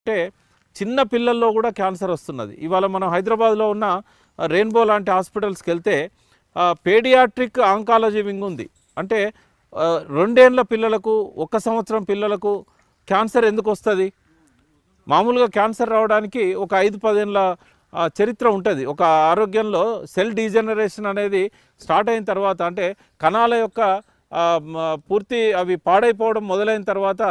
అంటే చిన్న పిల్లల్లో కూడా క్యాన్సర్ వస్తున్నది. ఇవాళ మనం హైదరాబాద్లో ఉన్న రెయిన్బో లాంటి హాస్పిటల్స్కి వెళ్తే పేడియాట్రిక్ ఆంకాలజీ వింగ్ ఉంది. అంటే 2 ఏళ్ల పిల్లలకు 1 సంవత్సరం పిల్లలకు క్యాన్సర్ ఎందుకు వస్తుంది? మామూలుగా క్యాన్సర్ రావడానికి ఒక 5-10 ఏళ్ళ చరిత్ర ఉంటుంది. ఒక ఆరోగ్యంలో సెల్ డీజనరేషన్ అనేది స్టార్ట్ అయిన తర్వాత, అంటే కణాల యొక్క పూర్తి అవి పాడైపోవడం మొదలైన తర్వాత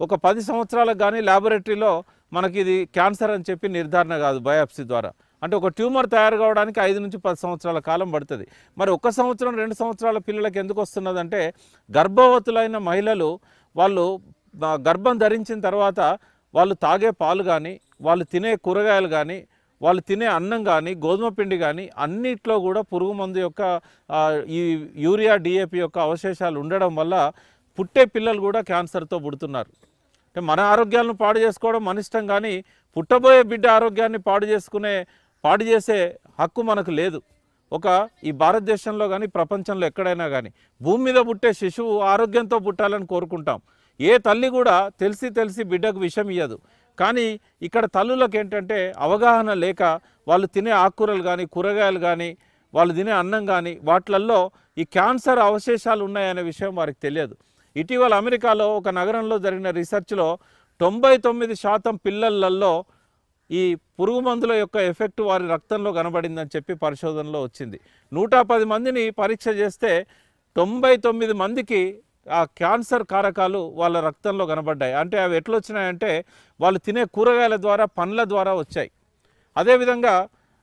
ఒక 10 సంవత్సరాలకు కానీ ల్యాబొరేటరీలో మనకి ఇది క్యాన్సర్ అని చెప్పి నిర్ధారణ కాదు బయాప్సీ ద్వారా. అంటే ఒక ట్యూమర్ తయారు కావడానికి 5 నుంచి 10 సంవత్సరాల కాలం పడుతుంది. మరి 1 సంవత్సరం 2 సంవత్సరాల పిల్లలకు ఎందుకు వస్తున్నదంటే, గర్భవతులైన మహిళలు వాళ్ళు గర్భం ధరించిన తర్వాత వాళ్ళు తాగే పాలు కానీ, వాళ్ళు తినే కూరగాయలు కానీ, వాళ్ళు తినే అన్నం కానీ, గోధుమ పిండి కానీ అన్నిట్లో కూడా పురుగు మందు యొక్క ఈ యూరియా డిఏపి యొక్క అవశేషాలు ఉండడం వల్ల పుట్టే పిల్లలు కూడా క్యాన్సర్తో పుడుతున్నారు. అంటే మన ఆరోగ్యాలను పాడు చేసుకోవడం మన ఇష్టం, కానీ పుట్టబోయే బిడ్డ ఆరోగ్యాన్ని పాడు చేసే హక్కు మనకు లేదు. ఈ భారతదేశంలో కానీ ప్రపంచంలో ఎక్కడైనా కానీ భూమి మీద పుట్టే శిశువు ఆరోగ్యంతో పుట్టాలని కోరుకుంటాం. ఏ తల్లి కూడా తెలిసి బిడ్డకు విషం ఇయ్యదు. కానీ ఇక్కడ తల్లులకు ఏంటంటే అవగాహన లేక వాళ్ళు తినే ఆకుకూరలు కానీ, కూరగాయలు కానీ, వాళ్ళు తినే అన్నం కానీ వాటిల్లో ఈ క్యాన్సర్ అవశేషాలు ఉన్నాయనే విషయం వారికి తెలియదు. ఇటీవల అమెరికాలో ఒక నగరంలో జరిగిన రీసెర్చ్లో 99% పిల్లలలో ఈ పురుగు మందుల యొక్క ఎఫెక్ట్ వారి రక్తంలో కనబడిందని చెప్పి పరిశోధనలో వచ్చింది. 110 మందిని పరీక్ష చేస్తే 99 మందికి ఆ క్యాన్సర్ కారకాలు వాళ్ళ రక్తంలో కనబడ్డాయి. అంటే అవి ఎట్లా వచ్చినాయంటే వాళ్ళు తినే కూరగాయల ద్వారా, పండ్ల ద్వారా వచ్చాయి. అదేవిధంగా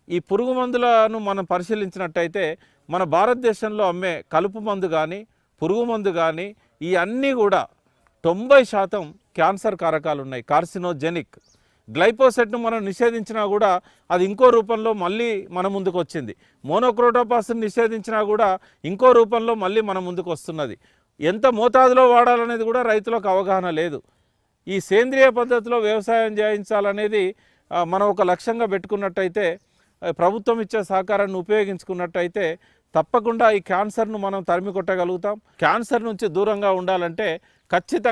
ఈ పురుగు మందులను మనం పరిశీలించినట్టయితే మన భారతదేశంలో అమ్మే కలుపు మందు కానీ, పురుగు మందు కానీ ఈ అన్నీ కూడా 90% క్యాన్సర్ కారకాలు ఉన్నాయి, కార్సినోజెనిక్. గ్లైపోసెట్ను మనం నిషేధించినా కూడా అది ఇంకో రూపంలో మళ్ళీ మన ముందుకు వచ్చింది. మోనోక్రోటోపాస్ని నిషేధించినా కూడా ఇంకో రూపంలో మళ్ళీ మన ముందుకు వస్తున్నది. ఎంత మోతాదులో వాడాలనేది కూడా రైతులకు అవగాహన లేదు. ఈ సేంద్రియ పద్ధతిలో వ్యవసాయం చేయించాలనేది మనం ఒక లక్ష్యంగా పెట్టుకున్నట్టయితే, ప్రభుత్వం ఇచ్చే సహకారాన్ని ఉపయోగించుకున్నట్టయితే తప్పకుండా ఈ క్యాన్సర్ను మనం తరిమి కొట్టగలుగుతాం. క్యాన్సర్ నుంచి దూరంగా ఉండాలంటే ఖచ్చితంగా